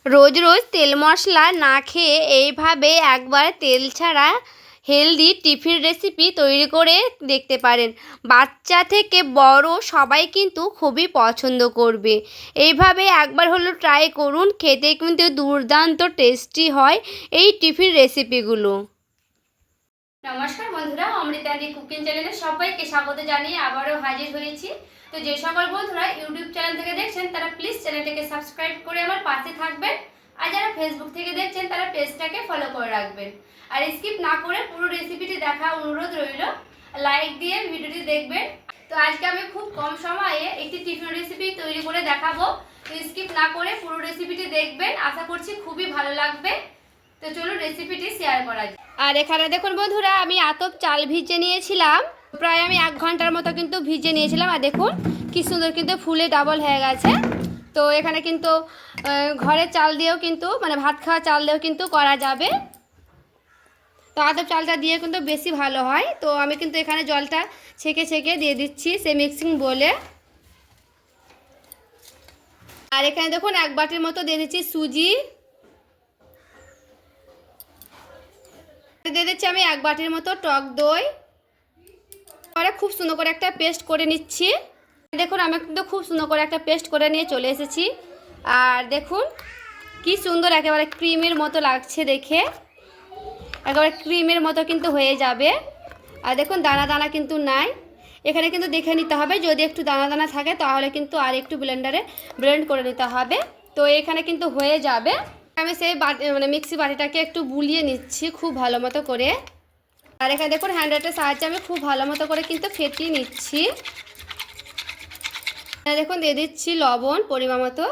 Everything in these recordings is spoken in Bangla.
রোজ রোজ তেল মশলা না খেয়ে এইভাবে একবার তেল ছাড়া হেলদি টিফিন রেসিপি তৈরি করে দেখতে পারেন। বাচ্চা থেকে বড় সবাই কিন্তু খুবই পছন্দ করবে। এইভাবে একবার হলো ট্রাই করুন, খেতে কিন্তু দুর্দান্ত টেস্টি হয় এই টিফিন রেসিপিগুলো। নমস্কার বন্ধুরা, অমৃতাদি কুকিং চ্যানেলে সবাইকে স্বাগত জানিয়ে আবারও হাজির হয়েছি। তো যে সকল বন্ধুরা ইউটিউব চ্যানেল থেকে দেখছেন তারা প্লিজ চ্যানেলটাকে সাবস্ক্রাইব করে আমার পাশে থাকবেন, আর যারা ফেসবুক থেকে দেখছেন তারা পেজটাকে ফলো করে রাখবেন। আর স্কিপ না করে পুরো রেসিপিটি দেখা অনুরোধ রইল, লাইক দিয়ে ভিডিওটি দেখবেন। তো আজকে আমি খুব কম সময়ে একটি টিফিন রেসিপি তৈরি করে দেখাবো। তো স্কিপ না করে পুরো রেসিপিটি দেখবেন, আশা করছি খুবই ভালো লাগবে। তো চলুন রেসিপিটি শেয়ার করা যায়। আর এখানে দেখুন বন্ধুরা, আমি আতপ চাল ভিজে নিয়েছিলাম, প্রায় আমি 1 ঘন্টার মতো কিন্তু ভিজে নিয়েছিলাম। আর দেখুন কি সুন্দর কিন্তু ফুলে ডাবল হয়ে গেছে। তো এখানে কিন্তু ঘরের চাল দিয়েও কিন্তু মানে ভাত খাওয়া চাল দিয়েও কিন্তু করা যাবে। তো আতপ চালটা দিয়ে কিন্তু বেশি ভালো হয়। তো আমি কিন্তু এখানে জলটা ছেঁকে ছেঁকে দিয়ে দিচ্ছি সেই মিক্সিং বলে। আর এখানে দেখুন 1 বাটির মতো দিয়ে দিচ্ছি সুজি, দিয়ে দিচ্ছি আমি 1 বাটির মতো টক দই। পরে খুব সুন্দর করে একটা পেস্ট করে নিচ্ছি। দেখুন আমি কিন্তু খুব সুন্দর করে একটা পেস্ট করে নিয়ে চলে এসেছি। আর দেখুন কি সুন্দর একেবারে ক্রিমের মতো লাগছে, দেখে একেবারে ক্রিমের মতো কিন্তু হয়ে যাবে। আর দেখুন দানা দানা কিন্তু নাই, এখানে কিন্তু দেখে নিতে হবে, যদি একটু দানা দানা থাকে তাহলে কিন্তু আর একটু ব্লেন্ডারে ব্লেন্ড করে নিতে হবে। তো এখানে কিন্তু হয়ে যাবে। আমি সেই মানে মিক্সি বাটিটাকে একটু বুলিয়ে নিচ্ছি খুব ভালো মতো করে। আর এখানে দেখুন হ্যান্ডেলের সাহায্যে আমি খুব ভালো মতো করে কিন্তু ফেটিয়ে নিচ্ছি। দেখুন দিয়ে দিচ্ছি লবণ পরিমাণ মতো,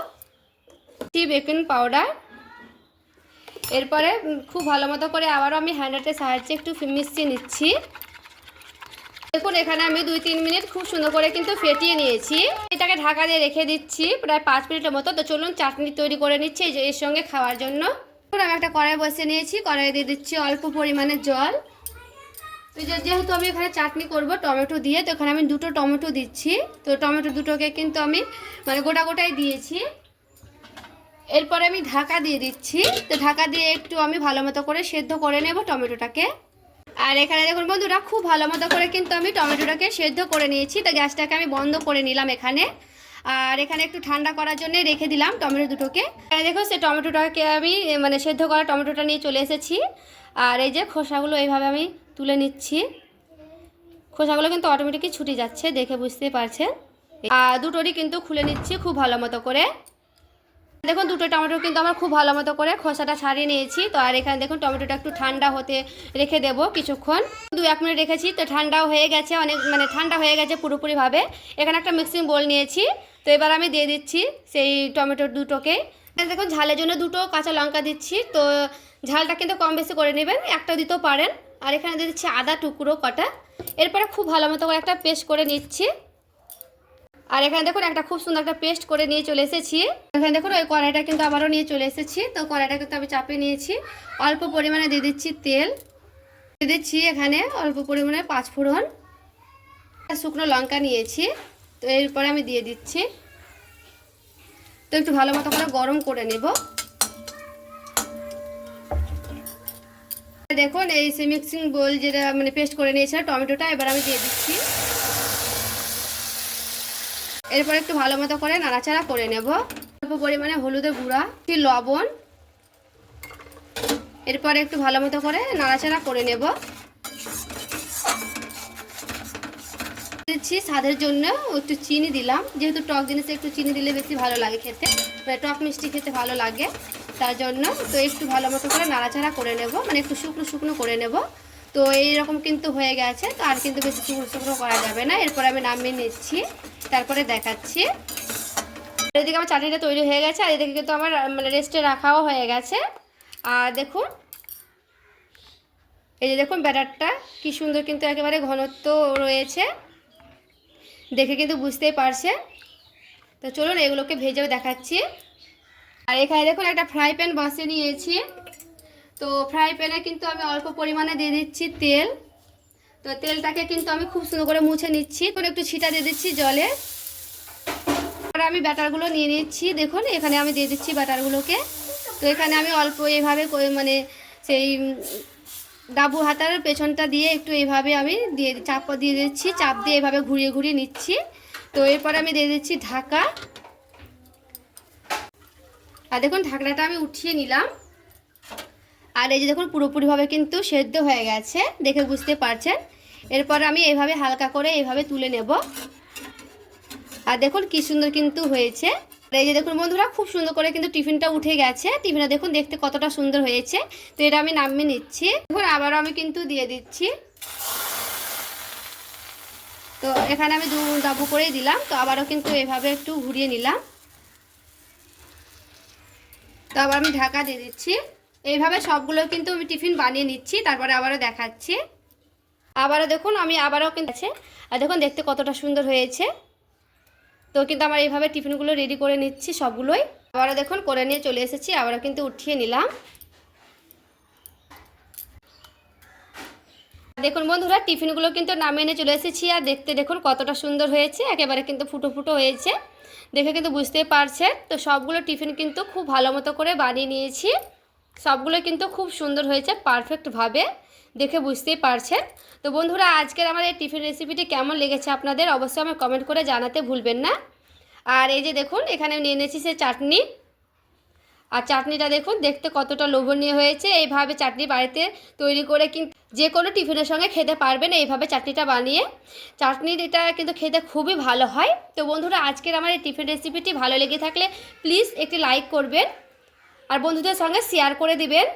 বেকিং পাউডার। এরপরে খুব ভালো মতো করে আবারও আমি হ্যান্ডেলের সাহায্যে একটু মিশিয়ে নিচ্ছি। দেখুন এখানে আমি 2-3 মিনিট খুব সুন্দর করে কিন্তু ফেটিয়ে নিয়েছি। এটাকে ঢাকা দিয়ে রেখে দিচ্ছি প্রায় 5 মিনিটের মতো। তো চলুন চাটনি তৈরি করে নিচ্ছি যে এর সঙ্গে খাওয়ার জন্য। আমি একটা কড়াই বসিয়ে নিয়েছি, কড়াই দিয়ে দিচ্ছি অল্প পরিমাণে জল। তো যেহেতু আমি এখানে চাটনি করব টমেটো দিয়ে, তো এখানে আমি 2টো টমেটো দিচ্ছি। তো টমেটো দুটোকে কিন্তু আমি মানে গোটা গোটাই দিয়েছি। এরপরে আমি ঢাকা দিয়ে দিচ্ছি। তো ঢাকা দিয়ে একটু আমি ভালো মতো করে সেদ্ধ করে নেব টমেটোটাকে। আর এখানে দেখুন বন্ধুরা খুব ভালো মতো করে কিন্তু আমি টমেটোটাকে সেদ্ধ করে নিয়েছি। তো গ্যাসটাকে আমি বন্ধ করে নিলাম এখানে। আর এখানে একটু ঠান্ডা করার জন্য রেখে দিলাম টমেটো দুটোকে। এখানে দেখো সেই টমেটোটাকে আমি মানে সেদ্ধ করা টমেটোটা নিয়ে চলে এসেছি। আর এই যে খোসাগুলো এইভাবে আমি তুলে নিচ্ছি। খোসাগুলো কিন্তু অটোমেটিকই ছুটে যাচ্ছে, দেখে বুঝতে পারছেন। আর দুটোরই কিন্তু খুলে নিচ্ছি খুব ভালো মতো করে। দেখুন দুটো টমেটো কিন্তু আমার খুব ভালো মতো করে খোসাটা ছাড়িয়ে নিয়েছি। তো আর এখানে দেখুন টমেটোটা একটু ঠান্ডা হতে রেখে দেবো কিছুক্ষণ, 2-1 মিনিট রেখেছি। তো ঠান্ডাও হয়ে গেছে, অনেক মানে ঠান্ডা হয়ে গেছে পুরোপুরিভাবে। এখানে একটা মিক্সিং বোল নিয়েছি। তো এবার আমি দিয়ে দিচ্ছি সেই টমেটো দুটোকে। দেখুন ঝালের জন্য 2টো কাঁচা লঙ্কা দিচ্ছি। তো ঝালটা কিন্তু কম বেশি করে নেবেন, একটা দিতেও পারেন। আর এখানে দিয়ে দিচ্ছি আদা টুকরো কটা। এরপরে খুব ভালো মতো করে একটা পেস্ট করে নিচ্ছি। আর এখানে দেখুন একটা খুব সুন্দর একটা পেস্ট করে নিয়ে চলে এসেছি। এখানে দেখুন ওই কড়াইটা কিন্তু আবারও নিয়ে চলে এসেছি। তো কড়াইটা কিন্তু আমি চাপিয়ে নিয়েছি। অল্প পরিমাণে দিয়ে দিচ্ছি তেল, দিয়ে দিচ্ছি এখানে অল্প পরিমাণে 5 ফোড়ন, শুকনো লঙ্কা নিয়েছি। তো এরপরে আমি দিয়ে দিচ্ছি। তো একটু ভালো মতো করে গরম করে নেব। দেখুন এই সে মিক্সিং বোল যেটা মানে পেস্ট করে নিয়েছিলাম টমেটোটা, এবার আমি দিয়ে দিচ্ছি। এরপর একটু ভালো মতো করে নাড়াচাড়া করে নেব। অল্প পরিমাণে হলুদের গুঁড়া, লবণ, এরপরে একটু ভালো মতো করে নাড়াচাড়া করে নেব। দিচ্ছি স্বাদের জন্য একটু চিনি দিলাম, যেহেতু টক জিনিসে একটু চিনি দিলে বেশি ভালো লাগে খেতে, টক মিষ্টি খেতে ভালো লাগে তার জন্য। তো একটু ভালো মতো করে নাড়াচাড়া করে নেব, মানে একটু শুকনো শুকনো করে নেব। তো এইরকম কিন্তু হয়ে গেছে। তো আর কিন্তু বেশি শুকনো শুকনো করা যাবে না। এরপর আমি নামিয়ে নিচ্ছি, তারপরে দেখাচ্ছি। এদিকে আমার চাটনিটা তৈরি হয়ে গেছে, আর এদিকে কিন্তু আমার মানে রেস্টে রাখাও হয়ে গেছে। আর দেখুন এই যে দেখুন ব্যাটারটা কি সুন্দর কিন্তু একেবারে ঘনত্ব রয়েছে, দেখে কিন্তু বুঝতেই পারছে। তো চলুন এগুলোকে ভেজেও দেখাচ্ছি। আর এখানে দেখুন একটা ফ্রাই প্যান বসিয়ে নিয়েছি। তো ফ্রাই প্যানে কিন্তু আমি অল্প পরিমাণে দিয়ে দিচ্ছি তেল। তো তেলটাকে কিন্তু আমি খুব সুন্দর করে মুছে নিচ্ছি। তো একটু ছিটা দিয়ে দিচ্ছি জলে। আর আমি ব্যাটারগুলো নিয়ে নিচ্ছি। দেখুন এখানে আমি দিয়ে দিচ্ছি ব্যাটারগুলোকে। তো এখানে আমি অল্প এইভাবে মানে সেই ডাবু হাতার পেছনটা দিয়ে একটু এইভাবে আমি চাপ দিয়ে দিচ্ছি, চাপ দিয়ে এইভাবে ঘুরিয়ে ঘুরিয়ে নিচ্ছি। তো এরপর আমি দিয়ে দিচ্ছি ঢাকা। আর দেখুন ঢাকনাটা আমি উঠিয়ে নিলাম। আর এই যে দেখুন পুরোপুরিভাবে কিন্তু সেদ্ধ হয়ে গেছে, দেখে বুঝতে পারছেন। এরপর আমি এইভাবে হালকা করে এইভাবে তুলে নেব। আর দেখুন কি সুন্দর কিন্তু হয়েছে। এই যে দেখুন বন্ধুরা, খুব সুন্দর করে কিন্তু টিফিনটা উঠে গেছে। টিফিনটা দেখুন দেখতে কতটা সুন্দর হয়েছে। তো এটা আমি নামিয়ে নিচ্ছি। দেখুন আবারও আমি কিন্তু দিয়ে দিচ্ছি। তো এখানে আমি 2 ডাবু করেই দিলাম। তো আবারও কিন্তু এভাবে একটু ঘুরিয়ে নিলাম। তো আবার আমি ঢাকা দিয়ে দিচ্ছি। এইভাবে সবগুলো কিন্তু আমি টিফিন বানিয়ে নিচ্ছি, তারপরে আবারও দেখাচ্ছি। আবারও দেখুন আমি আবারও কিন্তু আছে। আর দেখুন দেখতে কতটা সুন্দর হয়েছে। তো কিন্তু আমার এইভাবে টিফিনগুলো রেডি করে নিচ্ছি সবগুলোই। আবারও দেখুন করে নিয়ে চলে এসেছি, আবারও কিন্তু উঠিয়ে নিলাম। দেখুন বন্ধুরা, টিফিনগুলো কিন্তু নামিয়ে নিয়ে চলে এসেছি। আর দেখতে দেখুন কতটা সুন্দর হয়েছে, একেবারে কিন্তু ফুটো ফুটো হয়েছে, দেখে কিন্তু বুঝতেই পারছেন। তো সবগুলো টিফিন কিন্তু খুব ভালো মতো করে বানিয়ে নিয়েছি। সবগুলো কিন্তু খুব সুন্দর হয়েছে, পারফেক্টভাবে, দেখে বুঝতেই পারছেন। তো বন্ধুরা, আজকের আমার এই টিফিন রেসিপিটি কেমন লেগেছে আপনাদের অবশ্যই আমাকে কমেন্ট করে জানাতে ভুলবেন না। আর এই যে দেখুন এখানে নিয়ে নিয়েছি সে চাটনি। আর চাটনিটা দেখুন দেখতে কতটা লোভনীয় হয়েছে। এইভাবে চাটনি বাড়িতে তৈরি করে কিন্তু যে কোনো টিফিনের সঙ্গে খেতে পারবেন এইভাবে চাটনিটা বানিয়ে। চাটনিটা কিন্তু খেতে খুবই ভালো হয়। তো বন্ধুরা, আজকের আমার এই টিফিন রেসিপিটি ভালো লেগে থাকলে প্লিজ একটি লাইক করবেন আর বন্ধুদের সঙ্গে শেয়ার করে দিবেন।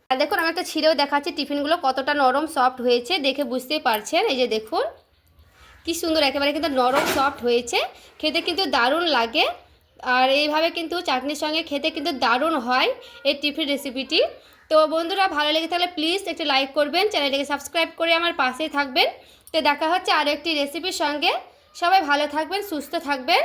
আর দেখুন আমি একটা ছিঁড়েও দেখাচ্ছি টিফিনগুলো কতটা নরম সফট হয়েছে, দেখে বুঝতেই পারছেন। এই যে দেখুন কি সুন্দর, একেবারে কিন্তু নরম সফট হয়েছে, খেতে কিন্তু দারুণ লাগে। আর এইভাবে কিন্তু চাটনির সঙ্গে খেতে কিন্তু দারুণ হয় এই টিফিন রেসিপিটি। তো বন্ধুরা, ভালো লেগে থাকলে প্লিজ একটু লাইক করবেন, চ্যানেলটিকে সাবস্ক্রাইব করে আমার পাশেই থাকবেন। তো দেখা হচ্ছে আরও একটি রেসিপির সঙ্গে। সবাই ভালো থাকবেন, সুস্থ থাকবেন।